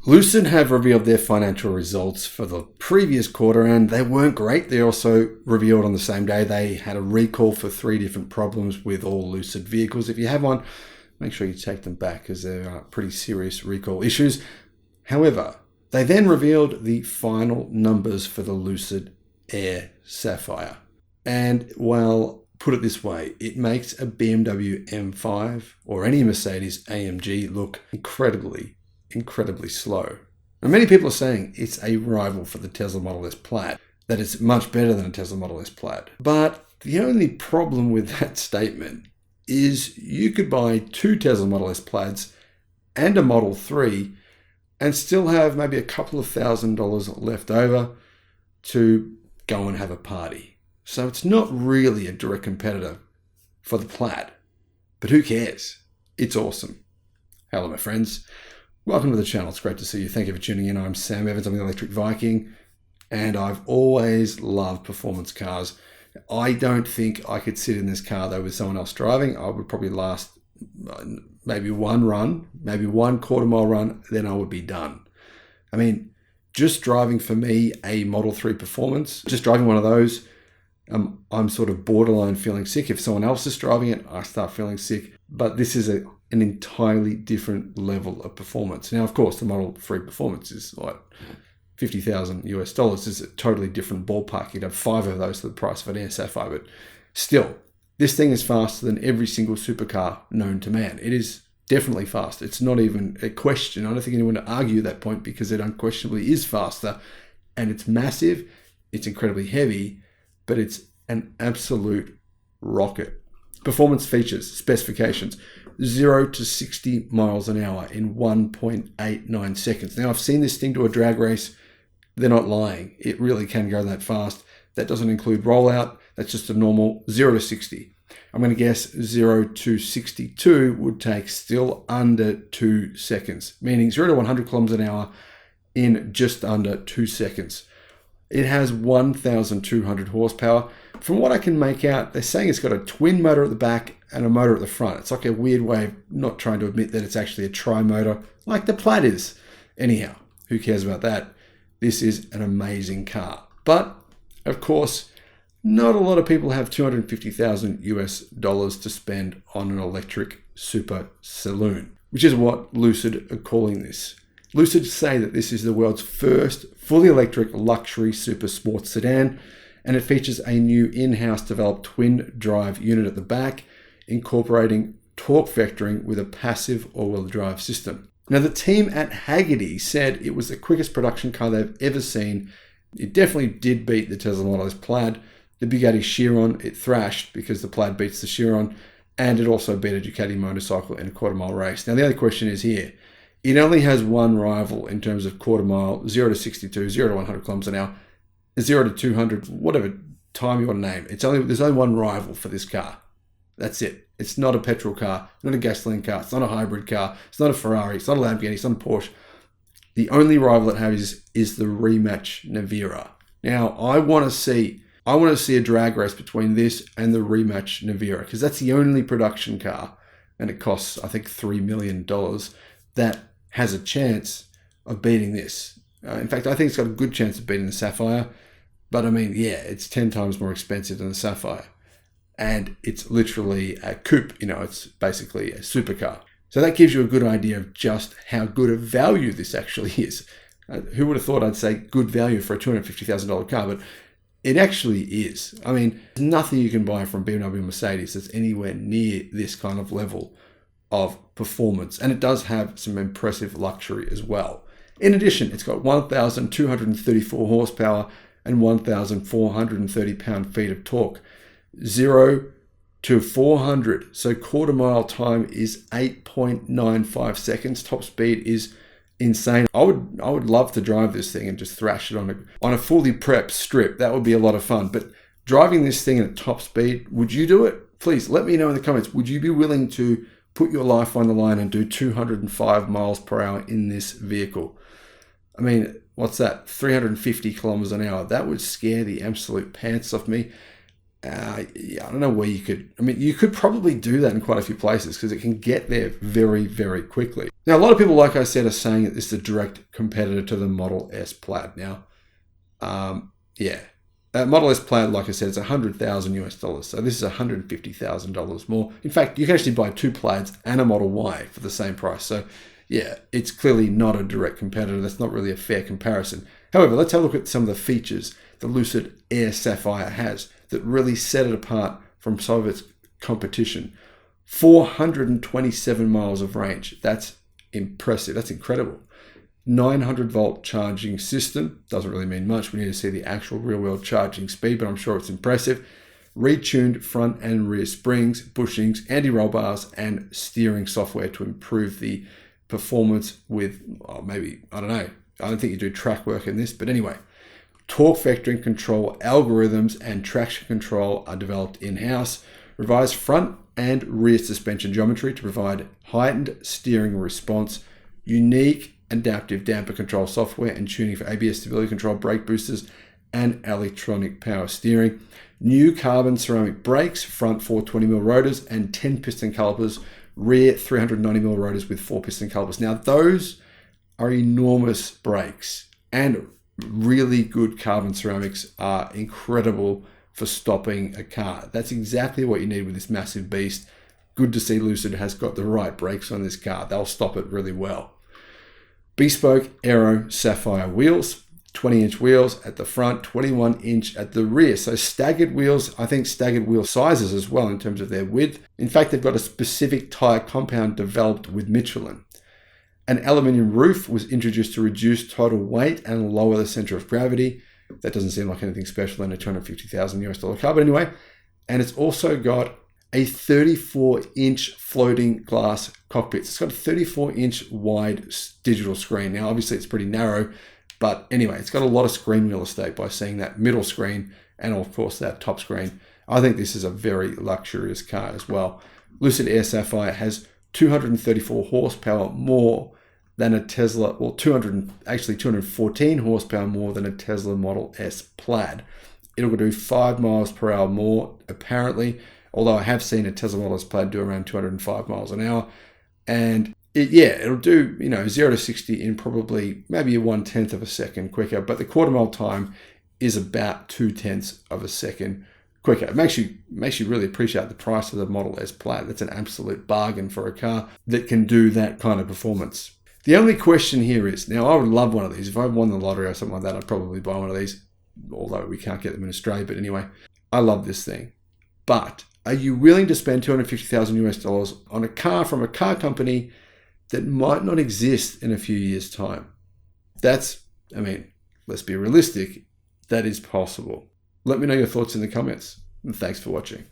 Lucid have revealed their financial results for the previous quarter, and they weren't great. They also revealed on the same day they had a recall for 3 different problems with all Lucid vehicles. If you have one, make sure you take them back because there are pretty serious recall issues. However, they then revealed the final numbers for the Lucid Air Sapphire. And, well, put it this way, it makes a BMW M5 or any Mercedes AMG look incredibly slow. And many people are saying it's a rival for the Tesla Model S Plaid, that it's much better than a Tesla Model S Plaid. But the only problem with that statement is you could buy 2 Tesla Model S Plaids and a Model 3 and still have maybe a couple of $1,000s left over to go and have a party. So it's not really a direct competitor for the Plaid. But who cares? It's awesome. Hello, my friends. Welcome to the channel. It's great to see you. Thank you for tuning in. I'm Sam Evans. I'm the Electric Viking, and I've always loved performance cars. I don't think I could sit in this car, though, with someone else driving. I would probably last maybe one run, maybe 1 quarter-mile run, then I would be done. I mean, just driving for me a Model 3 Performance, just driving one of those, I'm sort of borderline feeling sick. If someone else is driving it, I start feeling sick. But this is an entirely different level of performance. Now, of course, the Model 3 Performance is like $50,000 US. It's a totally different ballpark. You'd have 5 of those for the price of an Air Sapphire. But still, this thing is faster than every single supercar known to man. It is definitely fast. It's not even a question. I don't think anyone would argue that point because it unquestionably is faster. And it's massive. It's incredibly heavy. But it's an absolute rocket. Performance features, specifications, 0 to 60 miles an hour in 1.89 seconds. Now, I've seen this thing do a drag race. They're not lying. It really can go that fast. That doesn't include rollout. That's just a normal 0 to 60. I'm going to guess 0 to 62 would take still under 2 seconds, meaning 0 to 100 kilometers an hour in just under 2 seconds. It has 1,200 horsepower. From what I can make out, they're saying it's got a twin motor at the back and a motor at the front. It's like a weird way of not trying to admit that it's actually a tri-motor, like the Plaid is. Anyhow, who cares about that? This is an amazing car. But, of course, not a lot of people have $250,000 US to spend on an electric super saloon, which is what Lucid are calling this. Lucid say that this is the world's first fully electric luxury super sports sedan, and it features a new in-house developed twin drive unit at the back, incorporating torque vectoring with a passive all-wheel drive system. Now, the team at Hagerty said it was the quickest production car they've ever seen. It definitely did beat the Tesla Model S Plaid, the Bugatti Chiron. It thrashed because the Plaid beats the Chiron, and it also beat a Ducati motorcycle in a quarter-mile race. Now, the other question is here. It only has one rival in terms of quarter mile, 0 to 62, 0 to 100 kilometers an hour, 0 to 200, whatever time you want to name. There's only one rival for this car. That's it. It's not a petrol car, not a gasoline car, it's not a hybrid car, it's not a Ferrari, it's not a Lamborghini, it's not a Porsche. The only rival it has is the rematch Nevera. Now, I want to see a drag race between this and the rematch Nevera, because that's the only production car, and it costs, I think, $3 million, that has a chance of beating this. In fact, I think it's got a good chance of beating the Sapphire. But I mean, yeah, it's 10 times more expensive than the Sapphire. And it's literally a coupe, it's basically a supercar. So that gives you a good idea of just how good a value this actually is. Who would have thought I'd say good value for a $250,000 car? But it actually is. I mean, there's nothing you can buy from BMW or Mercedes that's anywhere near this kind of level of performance, and it does have some impressive luxury as well. In addition, it's got 1,234 horsepower and 1,430 pound-feet of torque. 0 to 400, so quarter mile time is 8.95 seconds. Top speed is insane. I would love to drive this thing and just thrash it on a fully prepped strip. That would be a lot of fun. But driving this thing at top speed, would you do it? Please let me know in the comments. Would you be willing to put your life on the line and do 205 miles per hour in this vehicle? I mean, what's that? 350 kilometers an hour. That would scare the absolute pants off me. Yeah, I don't know where you could. I mean, you could probably do that in quite a few places because it can get there very, very quickly. Now, a lot of people, like I said, are saying that this is a direct competitor to the Model S Plaid. Now, yeah, Model S Plaid, like I said, it's $100,000 US. So this is $150,000 more. In fact, you can actually buy 2 Plaids and a Model Y for the same price. So yeah, it's clearly not a direct competitor. That's not really a fair comparison. However, let's have a look at some of the features the Lucid Air Sapphire has that really set it apart from some of its competition. 427 miles of range. That's impressive. That's incredible. 900-volt charging system. Doesn't really mean much. We need to see the actual real-world charging speed, but I'm sure it's impressive. Retuned front and rear springs, bushings, anti-roll bars, and steering software to improve the performance with, maybe, I don't know. I don't think you do track work in this, but anyway. Torque vectoring control algorithms and traction control are developed in-house. Revised front and rear suspension geometry to provide heightened steering response. Unique adaptive damper control software and tuning for ABS stability control, brake boosters, and electronic power steering. New carbon ceramic brakes, front 420mm rotors and 10 piston calipers, rear 390mm rotors with 4 piston calipers. Now those are enormous brakes, and really good carbon ceramics are incredible for stopping a car. That's exactly what you need with this massive beast. Good to see Lucid has got the right brakes on this car. They'll stop it really well. Bespoke Aero Sapphire wheels, 20-inch wheels at the front, 21-inch at the rear. So staggered wheels, I think staggered wheel sizes as well in terms of their width. In fact, they've got a specific tire compound developed with Michelin. An aluminium roof was introduced to reduce total weight and lower the center of gravity. That doesn't seem like anything special in a $250,000 car, but anyway. And it's also got a 34-inch floating glass cockpit. It's got a 34-inch wide digital screen. Now, obviously, it's pretty narrow, but anyway, it's got a lot of screen real estate by seeing that middle screen and, of course, that top screen. I think this is a very luxurious car as well. Lucid Air Sapphire has 234 horsepower more than a Tesla, well, 214 horsepower more than a Tesla Model S Plaid. It'll do 5 miles per hour more, apparently, although I have seen a Tesla Model S Plaid do around 205 miles an hour. And it'll do, 0 to 60 in probably maybe a 1/10 of a second quicker, but the quarter mile time is about 2/10 of a second quicker. It makes you really appreciate the price of the Model S Plaid. That's an absolute bargain for a car that can do that kind of performance. The only question here is, now I would love one of these. If I won the lottery or something like that, I'd probably buy one of these, although we can't get them in Australia. But anyway, I love this thing. But are you willing to spend $250,000 on a car from a car company that might not exist in a few years' time? Let's be realistic. That is possible. Let me know your thoughts in the comments. And thanks for watching.